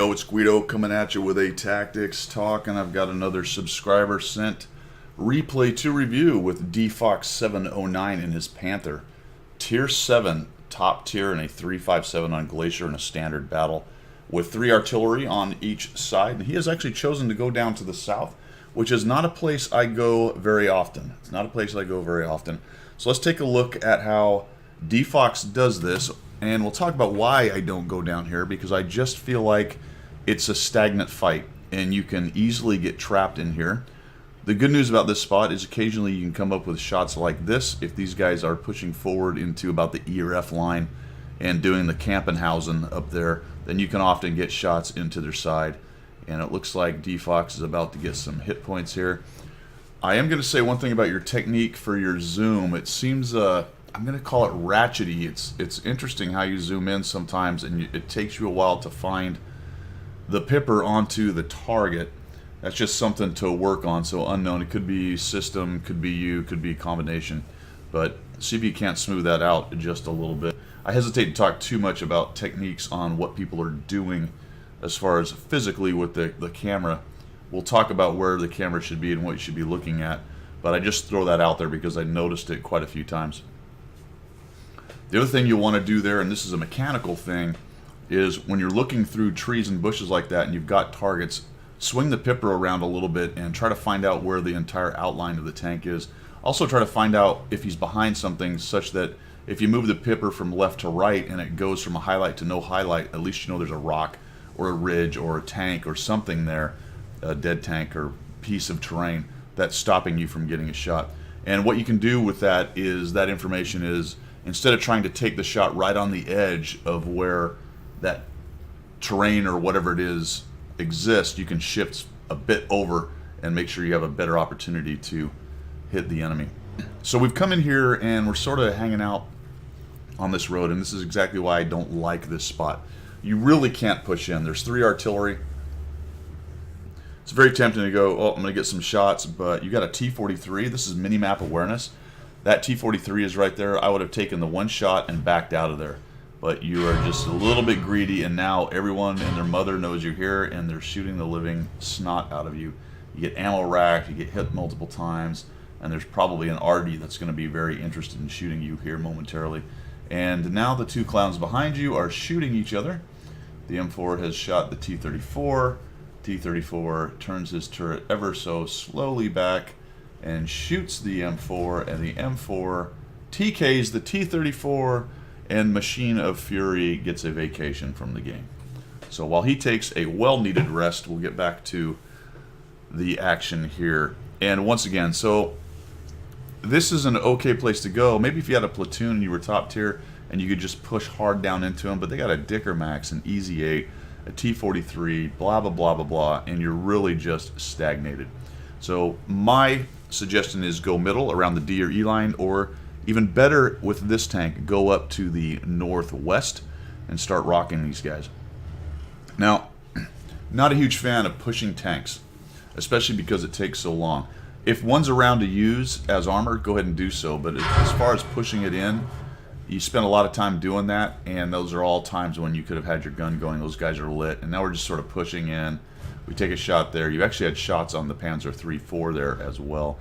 Yo, it's Guido coming at you with a tactics talk, and I've got another subscriber sent replay to review with dfox709 in his Panther. Tier 7, top tier in a 357 on Glacier in a standard battle with 3 artillery on each side. And he has actually chosen to go down to the south, which is not a place I go very often. It's not a place I go very often. So let's take a look at how dfox does this. And we'll talk about why I don't go down here, because I just feel like it's a stagnant fight and you can easily get trapped in here. The good news about this spot is occasionally you can come up with shots like this if these guys are pushing forward into about the E or F line and doing the Campenhausen up there. Then you can often get shots into their side. And it looks like dfox is about to get some hit points here. I am going to say one thing about your technique for your zoom. It seems I'm going to call it ratchety. It's interesting how you zoom in sometimes and it takes you a while to find the pipper onto the target. That's just something to work on. So unknown. It could be system, could be you, could be a combination. But see if you can't smooth that out just a little bit. I hesitate to talk too much about techniques on what people are doing as far as physically with the camera. We'll talk about where the camera should be and what you should be looking at. But I just throw that out there because I noticed it quite a few times. The other thing you'll want to do there, and this is a mechanical thing, is when you're looking through trees and bushes like that and you've got targets, swing the pipper around a little bit and try to find out where the entire outline of the tank is. Also try to find out if he's behind something, such that if you move the pipper from left to right and it goes from a highlight to no highlight, at least you know there's a rock or a ridge or a tank or something there, a dead tank or piece of terrain that's stopping you from getting a shot. And what you can do with that is, that information is, instead of trying to take the shot right on the edge of where that terrain or whatever it is exists, you can shift a bit over and make sure you have a better opportunity to hit the enemy. So we've come in here and we're sort of hanging out on this road, and this is exactly why I don't like this spot. You really can't push in. There's 3 artillery. It's very tempting to go, oh, I'm going to get some shots, but you got a T-43. This is mini-map awareness. That T-43 is right there. I would have taken the one shot and backed out of there. But you are just a little bit greedy, and now everyone and their mother knows you're here, and they're shooting the living snot out of you. You get ammo racked, you get hit multiple times, and there's probably an RD that's going to be very interested in shooting you here momentarily. And now the 2 clowns behind you are shooting each other. The M4 has shot the T-34. T-34 turns his turret ever so slowly back and shoots the M4, and the M4 TKs the T-34, and Machine of Fury gets a vacation from the game. So while he takes a well-needed rest, we'll get back to the action here. And once again, so this is an okay place to go. Maybe if you had a platoon and you were top tier and you could just push hard down into them, but they got a Dicker Max, an Easy 8, a T-43, blah, blah, blah, blah, blah, and you're really just stagnated. So my suggestion is go middle around the D or E line, or even better with this tank, go up to the northwest and start rocking these guys. Now, not a huge fan of pushing tanks, especially because it takes so long. If one's around to use as armor, go ahead and do so, but as far as pushing it in, you spend a lot of time doing that, and those are all times when you could have had your gun going. Those guys are lit, and now we're just sort of pushing in. We take a shot there. You actually had shots on the Panzer 3-4 there as well.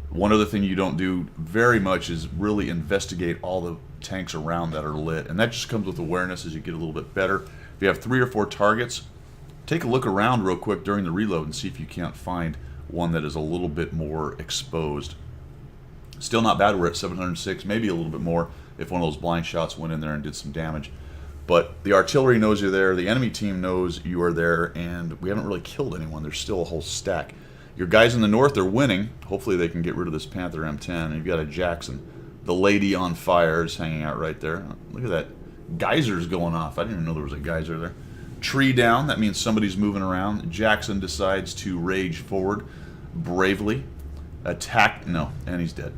One other thing you don't do very much is really investigate all the tanks around that are lit, and that just comes with awareness as you get a little bit better. If you have 3 or 4 targets, take a look around real quick during the reload and see if you can't find one that is a little bit more exposed. Still not bad. We're at 706, maybe a little bit more if one of those blind shots went in there and did some damage. But the artillery knows you're there, the enemy team knows you are there, and we haven't really killed anyone. There's still a whole stack. Your guys in the north are winning. Hopefully they can get rid of this Panther M10. And you've got a Jackson. The lady on fire is hanging out right there. Look at that. Geysers going off. I didn't even know there was a geyser there. Tree down. That means somebody's moving around. Jackson decides to rage forward bravely. Attack. No, and he's dead.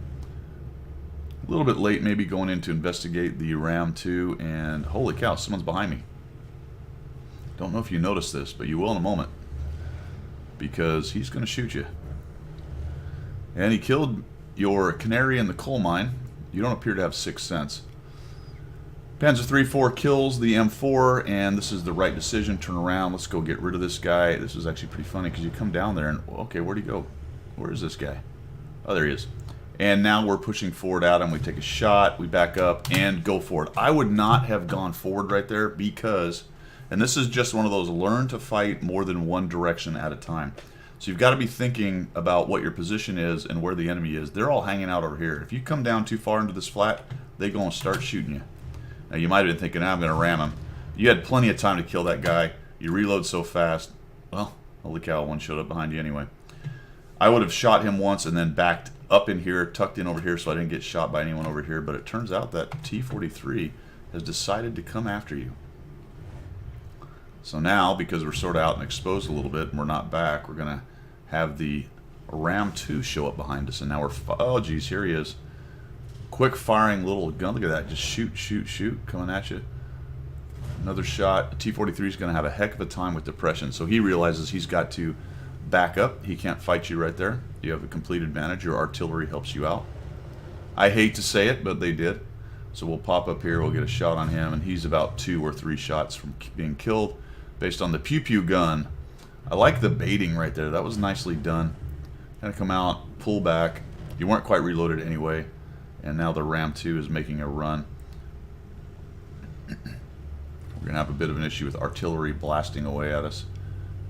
A little bit late maybe going in to investigate the Ram 2, and holy cow, someone's behind me. Don't know if you noticed this, but you will in a moment, because he's going to shoot you. And he killed your canary in the coal mine. You don't appear to have 6th sense. Panzer 3-4 kills the M4, and this is the right decision. Turn around. Let's go get rid of this guy. This is actually pretty funny because you come down there and, okay, where'd he go? Where is this guy? Oh, there he is. And now we're pushing forward at him. We take a shot, we back up, and go forward. I would not have gone forward right there because, and this is just one of those, learn to fight more than one direction at a time. So you've got to be thinking about what your position is and where the enemy is. They're all hanging out over here. If you come down too far into this flat, they're going to start shooting you. Now you might have been thinking, I'm going to ram him. You had plenty of time to kill that guy. You reload so fast. Well, holy cow, one showed up behind you anyway. I would have shot him once and then backed up in here, tucked in over here so I didn't get shot by anyone over here. But it turns out that T-43 has decided to come after you. So now, because we're sort of out and exposed a little bit and we're not back, we're going to have the Ram 2 show up behind us. And now we're, oh geez, here he is. Quick firing little gun. Look at that. Just shoot, shoot, shoot. Coming at you. Another shot. T-43 is going to have a heck of a time with depression. So he realizes he's got to back up. He can't fight you right there. You have a complete advantage. Your artillery helps you out. I hate to say it, but they did. So we'll pop up here. We'll get a shot on him. And he's about 2 or 3 shots from being killed based on the pew-pew gun. I like the baiting right there. That was nicely done. Kind of come out, pull back. You weren't quite reloaded anyway. And now the Ram 2 is making a run. We're going to have a bit of an issue with artillery blasting away at us.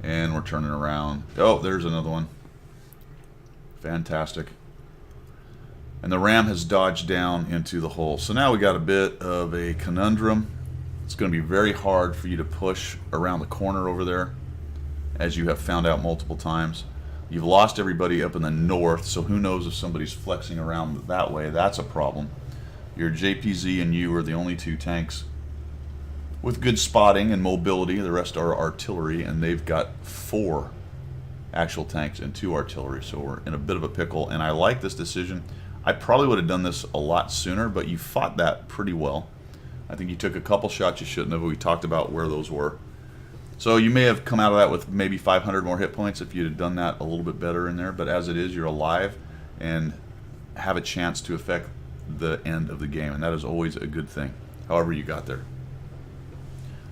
And we're turning around. Oh, there's another one. Fantastic. And the Ram has dodged down into the hole. So now we got a bit of a conundrum. It's going to be very hard for you to push around the corner over there, as you have found out multiple times. You've lost everybody up in the north, so who knows if somebody's flexing around that way. That's a problem. Your JPZ and you are the only 2 tanks with good spotting and mobility. The rest are artillery, and they've got 4 actual tanks and 2 artillery, so we're in a bit of a pickle. And I like this decision. I probably would have done this a lot sooner, but you fought that pretty well. I think you took a couple shots you shouldn't have. We talked about where those were. So you may have come out of that with maybe 500 more hit points if you'd have done that a little bit better in there. But as it is, you're alive and have a chance to affect the end of the game. And that is always a good thing, however you got there.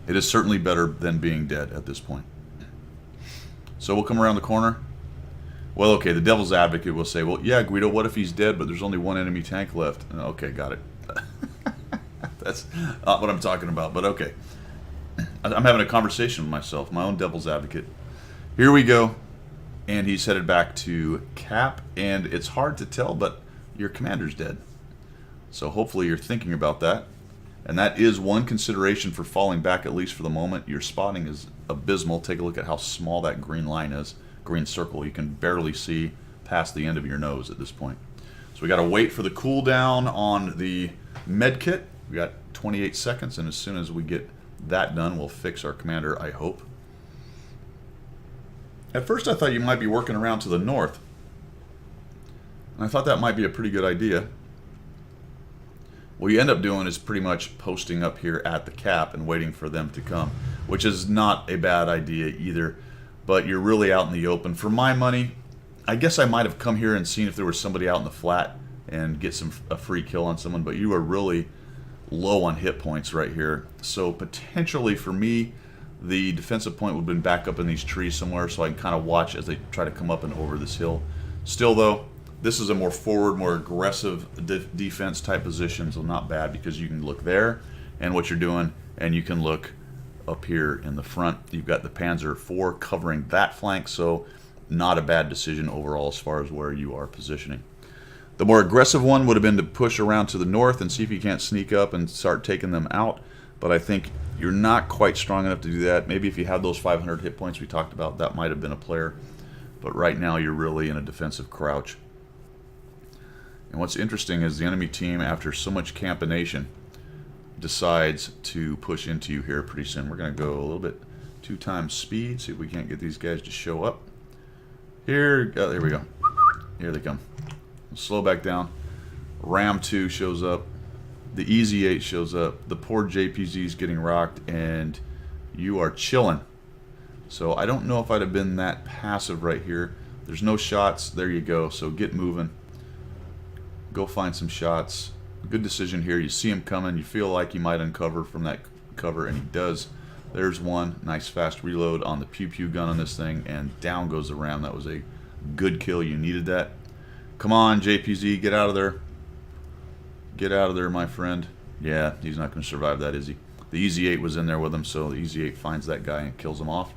It is certainly better than being dead at this point. So we'll come around the corner. Well, okay, the devil's advocate will say, well, yeah, Guido, what if he's dead, but there's only 1 enemy tank left? Okay, got it. That's not what I'm talking about, but okay. I'm having a conversation with myself, my own devil's advocate. Here we go. And he's headed back to Cap, and it's hard to tell, but your commander's dead. So hopefully you're thinking about that. And that is one consideration for falling back, at least for the moment. Your spotting is abysmal. Take a look at how small that green line is. Green circle. You can barely see past the end of your nose at this point. So we got to wait for the cooldown on the med kit. We got 28 seconds, and as soon as we get that done, we'll fix our commander, I hope. At first I thought you might be working around to the north. And I thought that might be a pretty good idea. What you end up doing is pretty much posting up here at the Cap and waiting for them to come, which is not a bad idea either, but you're really out in the open. For my money, I guess I might have come here and seen if there was somebody out in the flat and get a free kill on someone, but you are really low on hit points right here. So potentially for me, the defensive point would have been back up in these trees somewhere, so I can kind of watch as they try to come up and over this hill. Still though, this is a more forward, more aggressive defense type position, so not bad because you can look there and what you're doing, and you can look up here in the front. You've got the Panzer IV covering that flank, so not a bad decision overall as far as where you are positioning. The more aggressive one would have been to push around to the north and see if you can't sneak up and start taking them out, but I think you're not quite strong enough to do that. Maybe if you had those 500 hit points we talked about, that might have been a player, but right now you're really in a defensive crouch. And what's interesting is the enemy team, after so much campination, decides to push into you here pretty soon. We're going to go a little bit 2 times speed, see if we can't get these guys to show up. Here, oh, there we go. Here they come. Slow back down. Ram 2 shows up. The Easy 8 shows up. The poor JPZ is getting rocked, and you are chilling. So I don't know if I'd have been that passive right here. There's no shots. There you go. So get moving. Go find some shots. Good decision here. You see him coming. You feel like he might uncover from that cover, and he does. There's one. Nice fast reload on the pew-pew gun on this thing, and down goes the ram. That was a good kill. You needed that. Come on, JPZ. Get out of there. Get out of there, my friend. Yeah, he's not going to survive that, is he? The Easy 8 was in there with him, so the Easy 8 finds that guy and kills him off.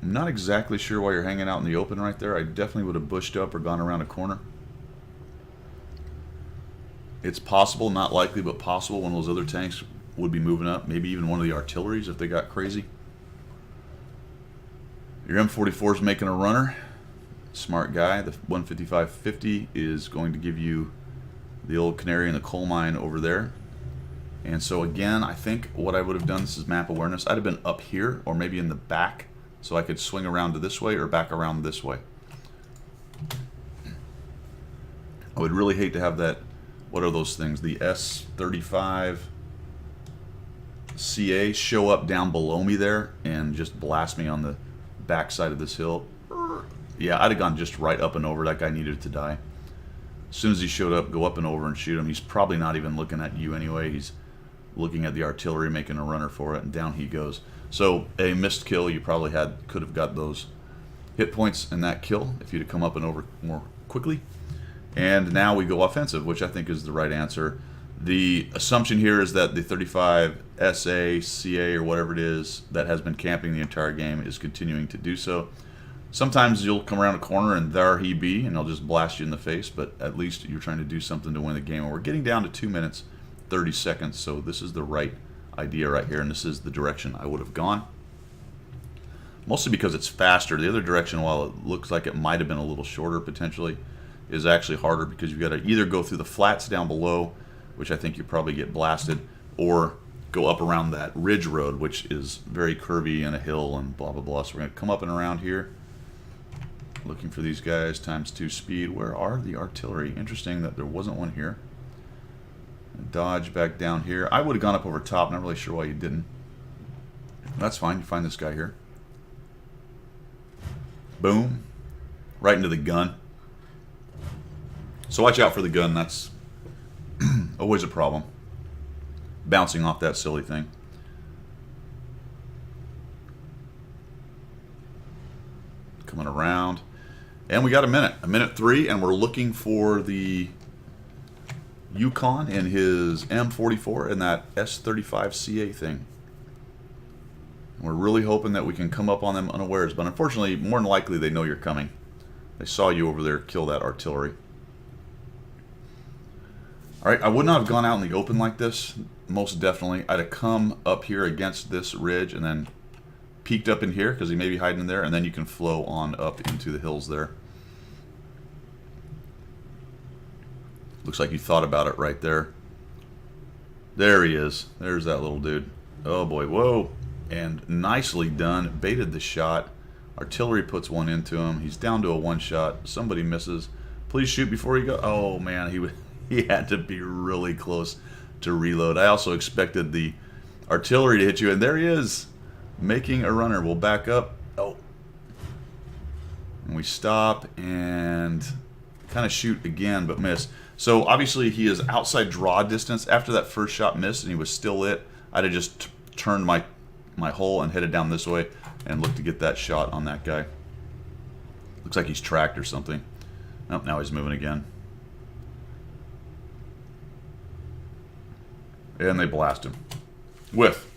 I'm not exactly sure why you're hanging out in the open right there. I definitely would have bushed up or gone around a corner. It's possible, not likely, but possible one of those other tanks would be moving up. Maybe even one of the artilleries if they got crazy. Your M44 is making a runner. Smart guy. The 155-50 is going to give you the old canary in the coal mine over there. And so again, I think what I would have done, this is map awareness, I'd have been up here or maybe in the back so I could swing around to this way or back around this way. I would really hate to have that, what are those things, the S-35 CA show up down below me there and just blast me on the back side of this hill. Yeah, I'd have gone just right up and over. That guy needed to die. As soon as he showed up, go up and over and shoot him. He's probably not even looking at you anyway. He's looking at the artillery, making a runner for it, and down he goes. So a missed kill. You probably could have got those hit points in that kill if you'd have come up and over more quickly. And now we go offensive, which I think is the right answer. The assumption here is that the 35 SA, CA, or whatever it is that has been camping the entire game is continuing to do so. Sometimes you'll come around a corner and there he be, and he'll just blast you in the face, but at least you're trying to do something to win the game. And we're getting down to 2 minutes, 30 seconds, so this is the right idea right here, and this is the direction I would have gone. Mostly because it's faster. The other direction, while it looks like it might have been a little shorter potentially, is actually harder because you've got to either go through the flats down below, which I think you probably get blasted, or go up around that ridge road, which is very curvy and a hill and blah, blah, blah. So we're going to come up and around here. Looking for these guys, ×2 speed. Where are the artillery? Interesting that there wasn't one here. Dodge back down here. I would have gone up over top. Not really sure why you didn't. That's fine. You find this guy here. Boom. Right into the gun. So watch out for the gun. That's always a problem. Bouncing off that silly thing. Coming around. And we got a minute 3, and we're looking for the Yukon and his M44 and that S-35 CA thing. We're really hoping that we can come up on them unawares, but unfortunately, more than likely, they know you're coming. They saw you over there kill that artillery. Alright, I would not have gone out in the open like this, most definitely. I'd have come up here against this ridge and then peeked up in here because he may be hiding in there, and then you can flow on up into the hills there. Looks like you thought about it right there. There he is. There's that little dude. Oh boy, whoa. And nicely done. Baited the shot. Artillery puts one into him. He's down to a one shot. Somebody misses. Please shoot before you go. Oh man, he had to be really close to reload. I also expected the artillery to hit you, and there he is. Making a runner. We'll back up. Oh. And we stop and kind of shoot again, but miss. So obviously he is outside draw distance. After that first shot missed and he was still lit, I'd have just turned my hole and headed down this way and looked to get that shot on that guy. Looks like he's tracked or something. Oh, now he's moving again. And they blast him. With,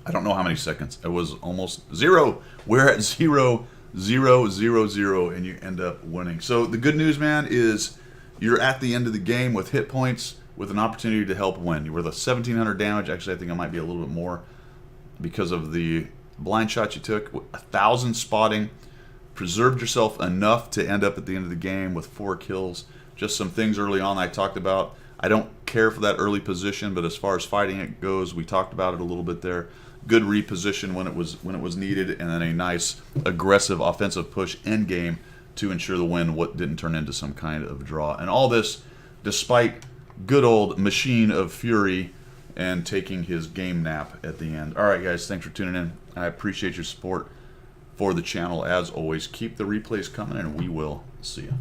I don't know how many seconds. It was almost 0. We're at 0, 0, 0, 0, and you end up winning. So the good news, man, is you're at the end of the game with hit points with an opportunity to help win. You were the 1,700 damage. Actually, I think I might be a little bit more because of the blind shot you took. 1,000 spotting. Preserved yourself enough to end up at the end of the game with 4 kills. Just some things early on I talked about. I don't care for that early position, but as far as fighting it goes, we talked about it a little bit there. Good reposition when it was needed, and then a nice aggressive offensive push end game to ensure the win. What didn't turn into some kind of draw, and all this despite good old Machine of Fury and taking his game nap at the end. All right, guys, thanks for tuning in. I appreciate your support for the channel as always. Keep the replays coming, and we will see you.